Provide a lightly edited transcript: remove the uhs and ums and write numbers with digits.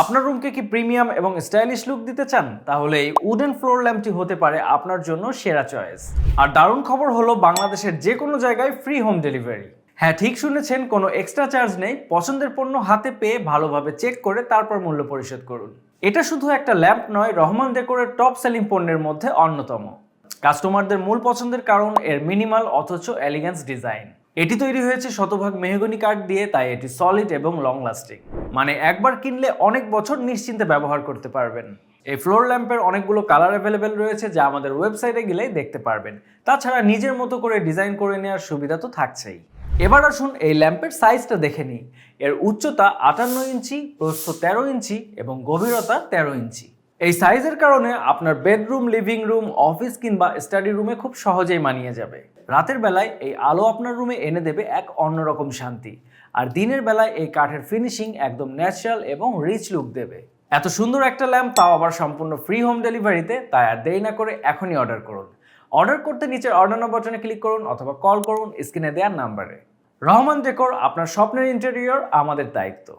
আপনার রুমকে কি প্রিমিয়াম এবং স্টাইলিশ লুক দিতে চান? তাহলে এই উডেন ফ্লোর ল্যাম্পটি হতে পারে আপনার জন্য সেরা চয়েস। আর দারুণ খবর হলো বাংলাদেশের যে কোনো জায়গায় ফ্রি হোম ডেলিভারি। হ্যাঁ, ঠিক শুনেছেন, কোনো এক্সট্রা চার্জ নেই। পছন্দের পণ্য হাতে পেয়ে ভালোভাবে চেক করে তারপর মূল্য পরিশোধ করুন। এটা শুধু একটা ল্যাম্প নয়, রহমান ডেকোরের টপ সেলিং পণ্যের মধ্যে অন্যতম। কাস্টমারদের মূল পছন্দের কারণ এর মিনিমাল অথচ এলিগেন্স ডিজাইন। এটি তৈরি হয়েছে শতভাগ মেহগনি কাঠ দিয়ে, তাই এটি সলিড এবং লং লাস্টিং। মানে একবার কিনলে অনেক বছর নিশ্চিন্তে ব্যবহার করতে পারবেন। এই ফ্লোর ল্যাম্পের অনেকগুলো কালার অ্যাভেলেবেল রয়েছে, যা আমাদের ওয়েবসাইটে গেলেই দেখতে পারবেন। তাছাড়া নিজের মতো করে ডিজাইন করে নেওয়ার সুবিধা তো থাকছেই। এবার আসুন এই ল্যাম্পের সাইজটা দেখে নিই। এর উচ্চতা 58 ইঞ্চি, প্রস্থ 13 ইঞ্চি এবং গভীরতা 13 ইঞ্চি। এই সাইজের কারণে আপনার বেডরুম, লিভিং রুম, অফিস কিংবা স্টাডি রুমে খুব সহজেই মানিয়ে যাবে। রাতের বেলায় এই আলো আপনার রুমে এনে দেবে এক অন্যরকম শান্তি, আর দিনের বেলায় এই কাঠের ফিনিশিং একদম ন্যাচারাল এবং রিচ লুক দেবে। এত সুন্দর একটা ল্যাম্প, তাও আবার সম্পূর্ণ ফ্রি হোম ডেলিভারিতে, তাই আর দেরি না করে এখনই অর্ডার করুন। অর্ডার করতে নিচের অর্ডার নাও বাটনে ক্লিক করুন অথবা কল করুন স্ক্রিনে দেওয়ার নাম্বারে। রহমান ডেকোর, আপনার স্বপ্নের ইন্টেরিয়র আমাদের দায়িত্ব।